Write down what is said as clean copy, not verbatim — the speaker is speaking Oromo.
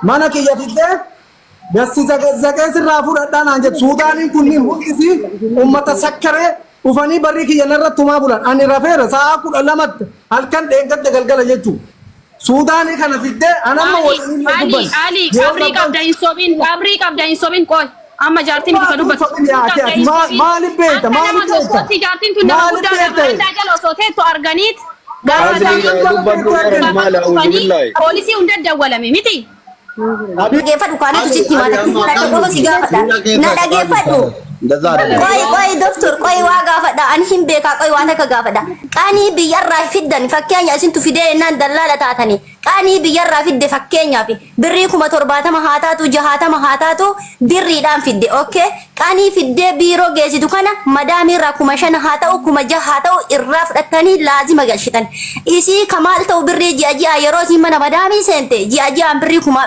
mana kiyya fidee gasti zaqee sirraa fudhadhaan aan jedhu Suudaaniin kunniin hundisi ummata sakkaree dhufanii barri kiyya narratti tumaa bulan ani rafeera sa'a 12 halkan dheengadde galgala jechuudha. Suudaanii kana fidee anamma waliin dubban. Ali qabrii qabda hin sobin qoy. Amma jaartiin bifa dubbatu. Maaliif beekta? Jaartiin tun nama guddaa dha jala osoo teettu arganiit. Poolisii hunda dawwalame miti. Dhageeffadhu kaanitu sitti himata. Dhageeffadhu si gaafadha. Na dhageeffadhu. Qoy doktor qoy waa gaafadha. Ani hin beekaa qoy waan akka gaafadha. Qaanii biyyarraa fiddan fakkeenya isintu fidee ennaan dallaala taatanii. Qaanii biyyarraa fidde fakkeenyaaf birrii 70 haa taatu 60 haa taatu birriidhaan fidde okay. Qaanii fiddee biiroo geessitu kana madaamirraa 5,000 haa ta'u 6,000 haa ta'u irraa fudhattanii laazima galchitan. Isii kamaal ta'u birrii ji'a yeroo isin mana madaamii seente ji'a birrii 10,000